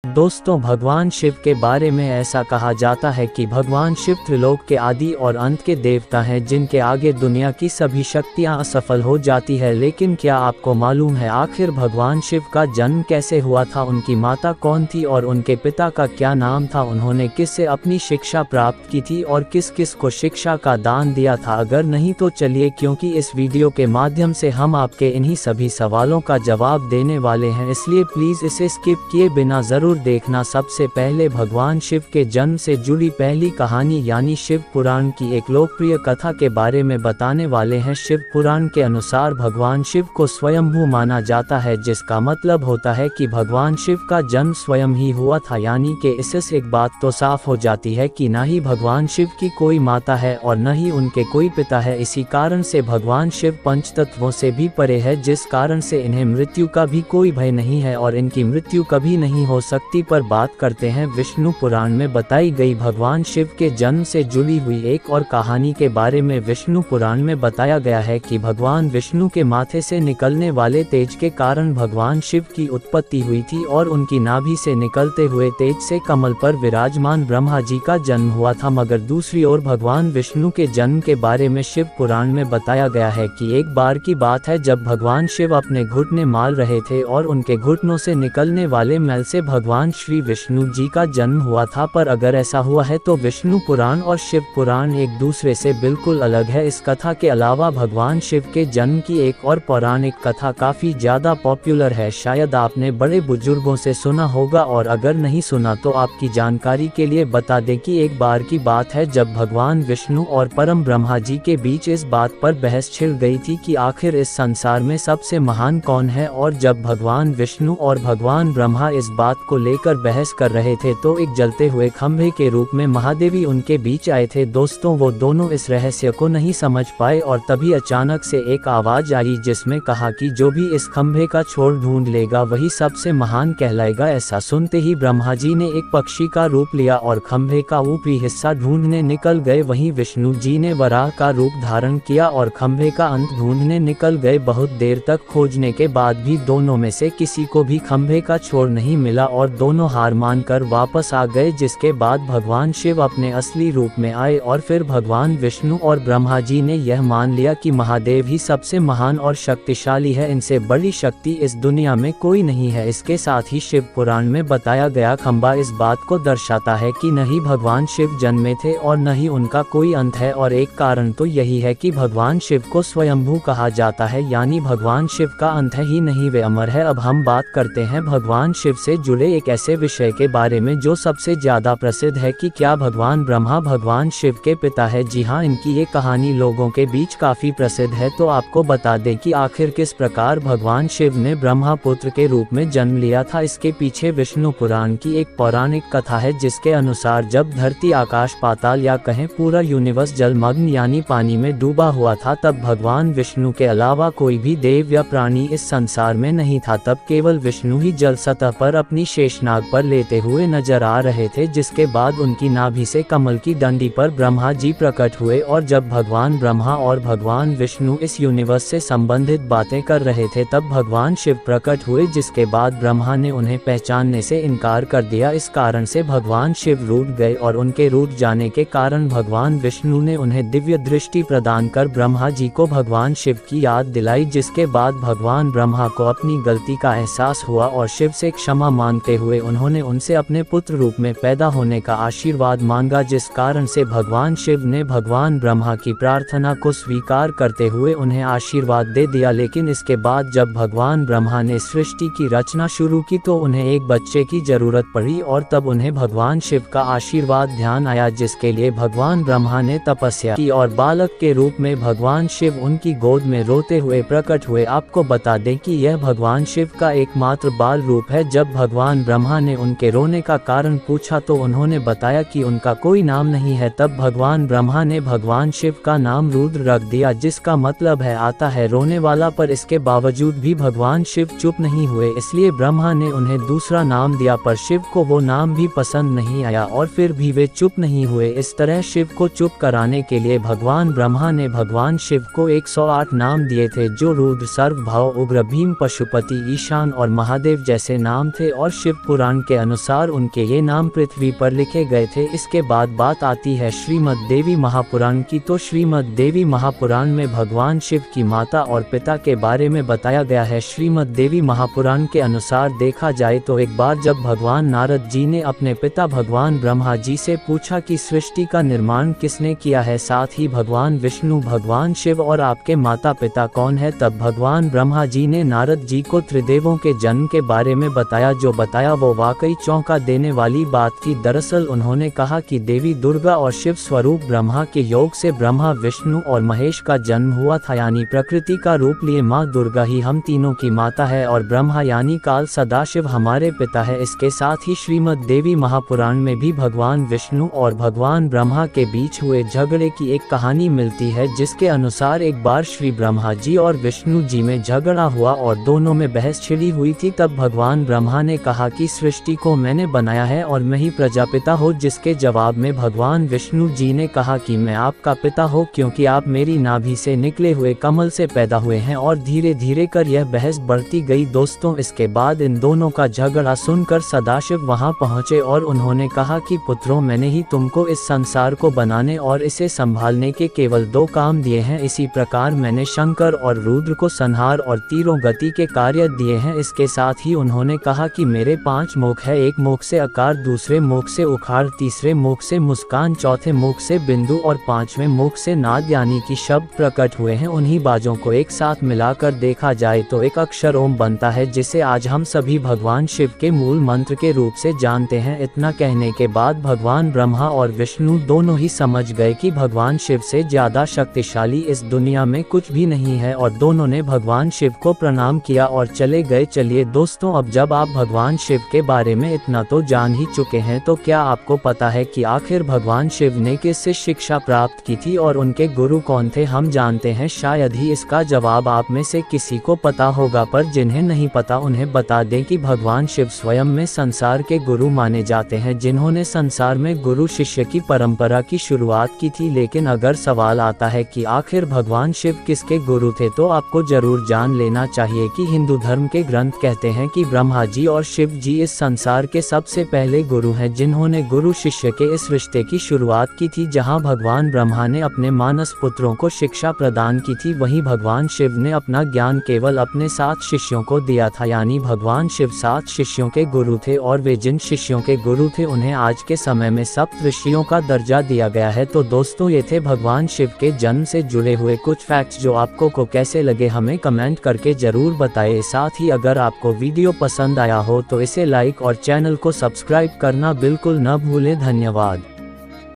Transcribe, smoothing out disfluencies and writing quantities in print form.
दोस्तों, भगवान शिव के बारे में ऐसा कहा जाता है कि भगवान शिव त्रिलोक के आदि और अंत के देवता हैं, जिनके आगे दुनिया की सभी शक्तियां असफल हो जाती है। लेकिन क्या आपको मालूम है आखिर भगवान शिव का जन्म कैसे हुआ था, उनकी माता कौन थी और उनके पिता का क्या नाम था, उन्होंने किससे अपनी शिक्षा प्राप्त की थी और किस किस को शिक्षा का दान दिया था? अगर नहीं तो चलिए, क्योंकि इस वीडियो के माध्यम से हम आपके इन्हीं सभी सवालों का जवाब देने वाले हैं, इसलिए प्लीज़ इसे स्किप किए बिना ज़रूर देखना। सबसे पहले भगवान शिव के जन्म से जुड़ी पहली कहानी यानी शिव पुराण की एक लोकप्रिय कथा के बारे में बताने वाले हैं। शिव पुराण के अनुसार भगवान शिव को स्वयंभू माना जाता है, जिसका मतलब होता है कि भगवान शिव का जन्म स्वयं ही हुआ था। यानी कि इससे एक बात तो साफ हो जाती है कि न ही भगवान शिव की कोई माता है और न ही उनके कोई पिता है। इसी कारण से भगवान शिव पंचतत्वों से भी परे है, जिस कारण से इन्हें मृत्यु का भी कोई भय नहीं है और इनकी मृत्यु कभी नहीं हो सकती। पर बात करते हैं विष्णु पुराण में बताई गई भगवान शिव के जन्म से जुड़ी हुई एक और कहानी के बारे में। विष्णु पुराण में बताया गया है कि भगवान विष्णु के माथे से निकलने वाले तेज के कारण भगवान शिव की उत्पत्ति हुई थी और उनकी नाभि से निकलते हुए तेज से कमल पर विराजमान ब्रह्मा जी का जन्म हुआ था। मगर दूसरी ओर भगवान विष्णु के जन्म के बारे में शिव पुराण में बताया गया है कि एक बार की बात है जब भगवान शिव अपने घुटने मार रहे थे और उनके घुटनों से निकलने वाले मैल से भगवान श्री विष्णु जी का जन्म हुआ था। पर अगर ऐसा हुआ है तो विष्णु पुराण और शिव पुराण एक दूसरे से बिल्कुल अलग है। इस कथा के अलावा भगवान शिव के जन्म की एक और पौराणिक कथा काफी ज्यादा पॉपुलर है, शायद आपने बड़े बुजुर्गों से सुना होगा, और अगर नहीं सुना तो आपकी जानकारी के लिए बता दें कि एक बार की बात है जब भगवान विष्णु और परम ब्रह्मा जी के बीच इस बात पर बहस छिड़ गई थी कि आखिर इस संसार में सबसे महान कौन है। और जब भगवान विष्णु और भगवान ब्रह्मा इस बात को लेकर बहस कर रहे थे तो एक जलते हुए खंभे के रूप में महादेवी उनके बीच आए थे। दोस्तों, वो दोनों इस रहस्य को नहीं समझ पाए और तभी अचानक से एक आवाज आई जिसमें कहा कि जो भी इस खंभे का छोर ढूंढ लेगा वही सबसे महान कहलाएगा। ऐसा सुनते ही ब्रह्मा जी ने एक पक्षी का रूप लिया और खंभे का ऊपरी हिस्सा ढूंढने निकल गए। वहीं विष्णु जी ने वराह का रूप धारण किया और खंभे का अंत ढूंढने निकल गए। बहुत देर तक खोजने के बाद भी दोनों में से किसी को भी खंभे का छोर नहीं मिला और दोनों हार मानकर वापस आ गए। जिसके बाद भगवान शिव अपने असली रूप में आए और फिर भगवान विष्णु और ब्रह्मा जी ने यह मान लिया कि महादेव ही सबसे महान और शक्तिशाली है, इनसे बड़ी शक्ति इस दुनिया में कोई नहीं है। इसके साथ ही शिव पुराण में बताया गया खंभा इस बात को दर्शाता है कि न ही भगवान शिव जन्मे थे और न ही उनका कोई अंत है, और एक कारण तो यही है कि भगवान शिव को स्वयंभू कहा जाता है, यानी भगवान शिव का अंत है ही नहीं, वे अमर है। अब हम बात करते हैं भगवान शिव से जुड़े एक ऐसे विषय के बारे में जो सबसे ज्यादा प्रसिद्ध है कि क्या भगवान ब्रह्मा भगवान शिव के पिता है। जी हाँ, इनकी ये कहानी लोगों के बीच काफी प्रसिद्ध है। तो आपको बता दें कि आखिर किस प्रकार भगवान शिव ने ब्रह्मा पुत्र के रूप में जन्म लिया था। इसके पीछे विष्णु पुराण की एक पौराणिक कथा है जिसके अनुसार जब धरती आकाश पाताल या कहें पूरा यूनिवर्स जलमग्न यानी पानी में डूबा हुआ था, तब भगवान विष्णु के अलावा कोई भी देव या प्राणी इस संसार में नहीं था। तब केवल विष्णु ही जल सतह पर अपनी शेषनाग पर लेते हुए नजर आ रहे थे, जिसके बाद उनकी नाभि से कमल की डंडी पर ब्रह्मा जी प्रकट हुए। और जब भगवान ब्रह्मा और भगवान विष्णु इस यूनिवर्स से संबंधित बातें कर रहे थे तब भगवान शिव प्रकट हुए, जिसके बाद ब्रह्मा ने उन्हें पहचानने से इनकार कर दिया। इस कारण से भगवान शिव रूठ गए और उनके रूठ जाने के कारण भगवान विष्णु ने उन्हें दिव्य दृष्टि प्रदान कर ब्रह्मा जी को भगवान शिव की याद दिलाई, जिसके बाद भगवान ब्रह्मा को अपनी गलती का एहसास हुआ और शिव से क्षमा मांगते हुए उन्होंने उनसे अपने पुत्र रूप में पैदा होने का आशीर्वाद मांगा, जिस कारण से भगवान शिव ने भगवान ब्रह्मा की प्रार्थना को स्वीकार करते हुए उन्हें आशीर्वाद दे दिया। लेकिन इसके बाद जब भगवान ब्रह्मा ने सृष्टि की रचना शुरू की तो उन्हें एक बच्चे की जरूरत पड़ी और तब उन्हें भगवान शिव का आशीर्वाद ध्यान आया, जिसके लिए भगवान ब्रह्मा ने तपस्या की और बालक के रूप में भगवान शिव उनकी गोद में रोते हुए प्रकट हुए। आपको बता दें कि यह भगवान शिव का एकमात्र बाल रूप है। जब भगवान ब्रह्मा ने उनके रोने का कारण पूछा तो उन्होंने बताया कि उनका कोई नाम नहीं है। तब भगवान ब्रह्मा ने भगवान शिव का नाम रुद्र रख दिया, जिसका मतलब है आता है रोने वाला। पर इसके बावजूद भी भगवान शिव चुप नहीं हुए, इसलिए ब्रह्मा ने उन्हें दूसरा नाम दिया, पर शिव को वो नाम भी पसंद नहीं आया और फिर भी वे चुप नहीं हुए। इस तरह शिव को चुप कराने के लिए भगवान ब्रह्मा ने भगवान शिव को 108 नाम दिए थे, जो रुद्र, सर्वभव, उग्र, भीम, पशुपति, ईशान और महादेव जैसे नाम थे। और शिव शिव पुराण के अनुसार उनके ये नाम पृथ्वी पर लिखे गए थे। इसके बाद बात आती है श्रीमद् देवी महापुराण की। तो श्रीमद् देवी महापुराण में भगवान शिव की माता और पिता के बारे में बताया गया है। श्रीमद् देवी महापुराण के अनुसार देखा जाए तो एक बार जब भगवान नारद जी ने अपने पिता भगवान ब्रह्मा जी से पूछा कि सृष्टि का निर्माण किसने किया है, साथ ही भगवान विष्णु, भगवान शिव और आपके माता पिता कौन है, तब भगवान ब्रह्मा जी ने नारद जी को त्रिदेवों के जन्म के बारे में बताया। जो बताया वो वाकई चौंका देने वाली बात थी। दरअसल उन्होंने कहा कि देवी दुर्गा और शिव स्वरूप ब्रह्मा के योग से ब्रह्मा, विष्णु और महेश का जन्म हुआ था, यानी प्रकृति का रूप लिए माँ दुर्गा ही हम तीनों की माता है और ब्रह्मा यानी काल सदाशिव हमारे पिता है। इसके साथ ही श्रीमद् देवी महापुराण में भी भगवान विष्णु और भगवान ब्रह्मा के बीच हुए झगड़े की एक कहानी मिलती है, जिसके अनुसार एक बार श्री ब्रह्मा जी और विष्णु जी में झगड़ा हुआ और दोनों में बहस छिड़ी हुई थी। तब भगवान ब्रह्मा ने कहा कि सृष्टि को मैंने बनाया है और मैं ही प्रजापिता हूँ, जिसके जवाब में भगवान विष्णु जी ने कहा कि मैं आपका पिता हूँ क्योंकि आप मेरी नाभि से निकले हुए कमल से पैदा हुए हैं। और धीरे धीरे कर यह बहस बढ़ती गई। दोस्तों, इसके बाद इन दोनों का झगड़ा सुनकर सदाशिव वहां पहुंचे और उन्होंने कहा कि पुत्रों, मैंने ही तुमको इस संसार को बनाने और इसे संभालने के केवल 2 काम दिए हैं। इसी प्रकार मैंने शंकर और रुद्र को संहार और तीरों गति के कार्य दिए हैं। इसके साथ ही उन्होंने कहा कि मेरे 5 मुख है, एक मुख से आकार, दूसरे मुख से उखाड़, तीसरे मुख से मुस्कान, चौथे मुख से बिंदु और 5वें मुख से नाद यानी कि शब्द प्रकट हुए हैं। उन्हीं बाजों को एक साथ मिलाकर देखा जाए तो एक अक्षर ओम बनता है, जिसे आज हम सभी भगवान शिव के मूल मंत्र के रूप से जानते हैं। इतना कहने के बाद भगवान ब्रह्मा और विष्णु दोनों ही समझ गए कि भगवान शिव से ज्यादा शक्तिशाली इस दुनिया में कुछ भी नहीं है और दोनों ने भगवान शिव को प्रणाम किया और चले गए। चलिए दोस्तों, अब जब आप भगवान शिव के बारे में इतना तो जान ही चुके हैं, तो क्या आपको पता है कि आखिर भगवान शिव ने किससे शिक्षा प्राप्त की थी और उनके गुरु कौन थे? हम जानते हैं, शायद ही इसका जवाब आप में से किसी को पता होगा, पर जिन्हें नहीं पता उन्हें बता दें कि भगवान शिव स्वयं में संसार के गुरु माने जाते हैं, जिन्होंने संसार में गुरु शिष्य की परंपरा की शुरुआत की थी। लेकिन अगर सवाल आता है कि आखिर भगवान शिव किसके गुरु थे, तो आपको जरूर जान लेना चाहिए कि हिंदू धर्म के ग्रंथ कहते हैं कि ब्रह्मा जी और शिव जी इस संसार के सबसे पहले गुरु हैं, जिन्होंने गुरु शिष्य के इस रिश्ते की शुरुआत की थी। जहां भगवान ब्रह्मा ने अपने मानस पुत्रों को शिक्षा प्रदान की थी, वहीं भगवान शिव ने अपना ज्ञान केवल अपने 7 शिष्यों को दिया था, यानी भगवान शिव 7 शिष्यों के गुरु थे और वे जिन शिष्यों के गुरु थे उन्हें आज के समय में सप्त ऋषियों का दर्जा दिया गया है। तो दोस्तों, ये थे भगवान शिव के जन्म से जुड़े हुए कुछ फैक्ट्स, जो आपको कैसे लगे हमें कमेंट करके जरूर बताएं। साथ ही अगर आपको वीडियो पसंद आया हो तो इसे लाइक और चैनल को सब्सक्राइब करना बिल्कुल न भूलें। धन्यवाद।